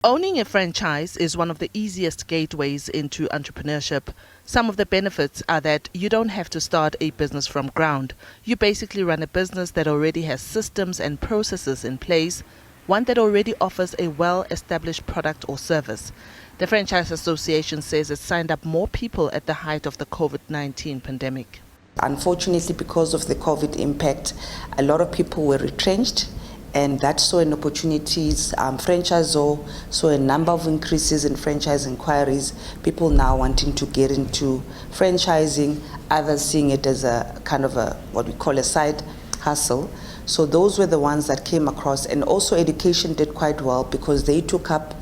Owning a franchise is one of the easiest gateways into entrepreneurship. Some of the benefits are that you don't have to start a business from ground. You basically run a business that already has systems and processes in place, one that already offers a well-established product or service. The Franchise Association says it signed up more people at the height of the COVID-19 pandemic. Unfortunately, because of the COVID impact, a lot of people were retrenched, and that saw an opportunities. Franchisor saw a number of increases in franchise inquiries, people now wanting to get into franchising, others seeing it as a kind of what we call a side hustle. So those were the ones that came across, and also education did quite well because they took up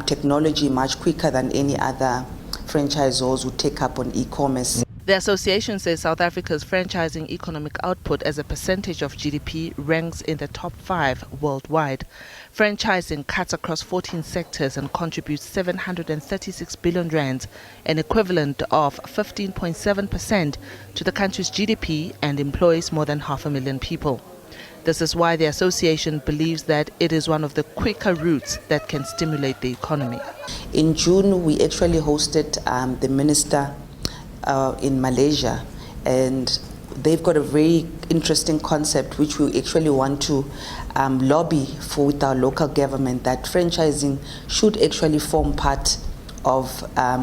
technology much quicker than any other franchisors would take up on e-commerce. The association says South Africa's franchising economic output as a percentage of GDP ranks in the top 5 worldwide. Franchising cuts across 14 sectors and contributes 736 billion rands, an equivalent of 15.7% to the country's GDP, and employs more than 500,000 people. This is why the association believes that it is one of the quicker routes that can stimulate the economy. In June, we actually hosted the minister in Malaysia, and they've got a very interesting concept which we actually want to lobby for with our local government, that franchising should actually form part of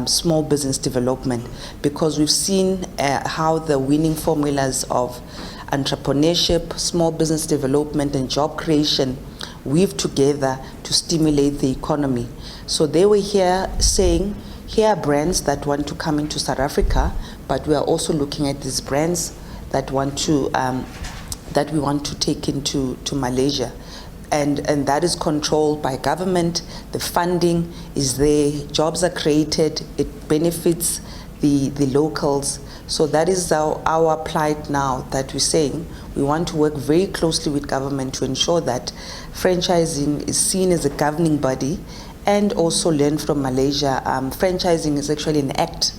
small business development, because we've seen how the winning formulas of entrepreneurship, small business development and job creation weave together to stimulate the economy. So they were here saying, here are brands that want to come into South Africa, but we are also looking at these brands that want to that we want to take into Malaysia, and that is controlled by government. The funding is there, jobs are created, it benefits the locals. So that is our plight now, that we're saying we want to work very closely with government to ensure that franchising is seen as a governing body, and also learn from Malaysia. Franchising is actually an act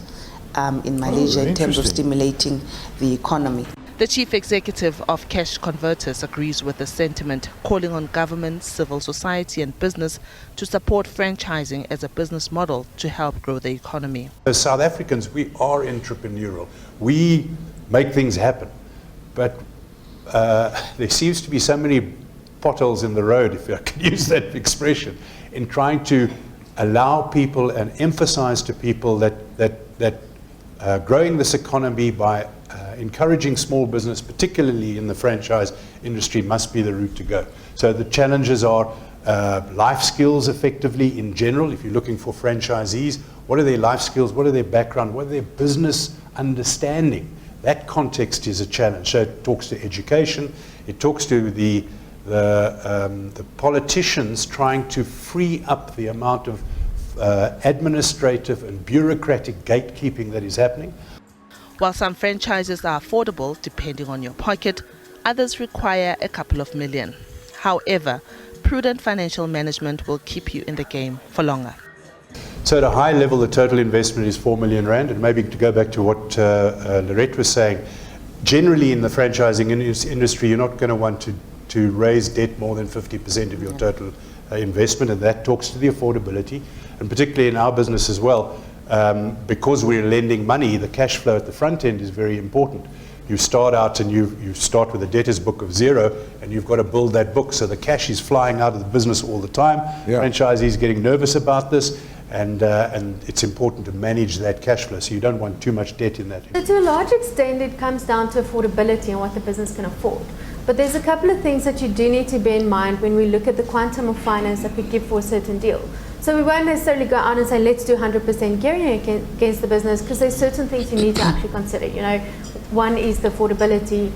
in Malaysia in terms of stimulating the economy. The chief executive of Cash Converters agrees with the sentiment, calling on government, civil society and business to support franchising as a business model to help grow the economy. As South Africans, we are entrepreneurial. We make things happen. But there seems to be so many potholes in the road, if I can use that expression, in trying to allow people and emphasize to people that growing this economy by encouraging small business, particularly in the franchise industry, must be the route to go. So the challenges are life skills, effectively, in general. If you're looking for franchisees, what are their life skills, what are their background, what are their business understanding? That context is a challenge. So it talks to education, it talks to the politicians trying to free up the amount of administrative and bureaucratic gatekeeping that is happening. While some franchises are affordable depending on your pocket, others require a couple of million. However, prudent financial management will keep you in the game for longer. So at a high level, the total investment is 4 million rand, and maybe to go back to what Lorette was saying, generally in the franchising industry, you're not going to want to raise debt more than 50% of your total investment, and that talks to the affordability, and particularly in our business as well, because we're lending money, the cash flow at the front end is very important. You start out and you start with a debtors book of 0, and you've got to build that book, so the cash is flying out of the business all the time. Yeah. Franchisees getting nervous about this, and it's important to manage that cash flow, so you don't want too much debt in that. So to a large extent, it comes down to affordability and what the business can afford. But there's a couple of things that you do need to bear in mind when we look at the quantum of finance that we give for a certain deal. So we won't necessarily go out and say, let's do 100% gearing against the business, because there's certain things you need to actually consider. You know, one is the affordability,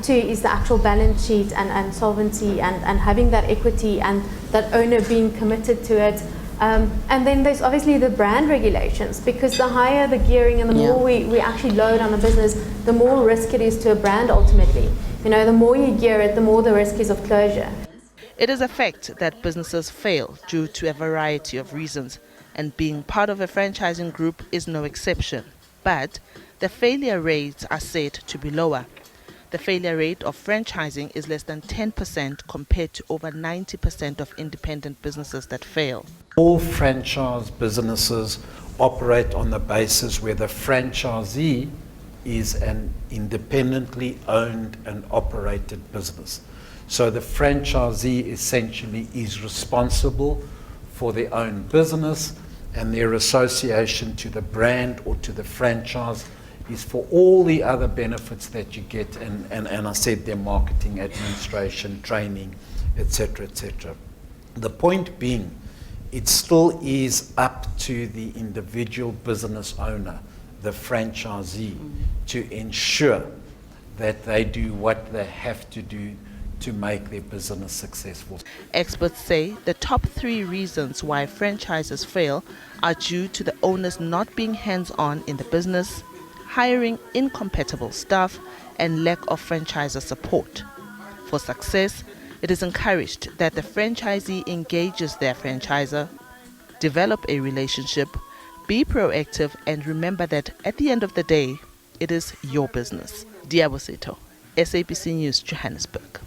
two is the actual balance sheet and solvency and having that equity and that owner being committed to it. And then there's obviously the brand regulations, because the higher the gearing and the more we actually load on a business, the more risk it is to a brand ultimately. You know, the more you gear it, the more the risk is of closure. It is a fact that businesses fail due to a variety of reasons, and being part of a franchising group is no exception. But the failure rates are said to be lower. The failure rate of franchising is less than 10% compared to over 90% of independent businesses that fail. All franchise businesses operate on the basis where the franchisee is an independently owned and operated business. So the franchisee essentially is responsible for their own business, and their association to the brand or to the franchise is for all the other benefits that you get, and I said their marketing, administration, training, etc., etc. The point being, it still is up to the individual business owner, the franchisee, to ensure that they do what they have to do to make their business successful. Experts say the top 3 reasons why franchises fail are due to the owners not being hands-on in the business, hiring incompatible staff, and lack of franchisor support. For success, it is encouraged that the franchisee engages their franchisor, develop a relationship, be proactive, and remember that at the end of the day, it is your business. Diabosito, SABC News, Johannesburg.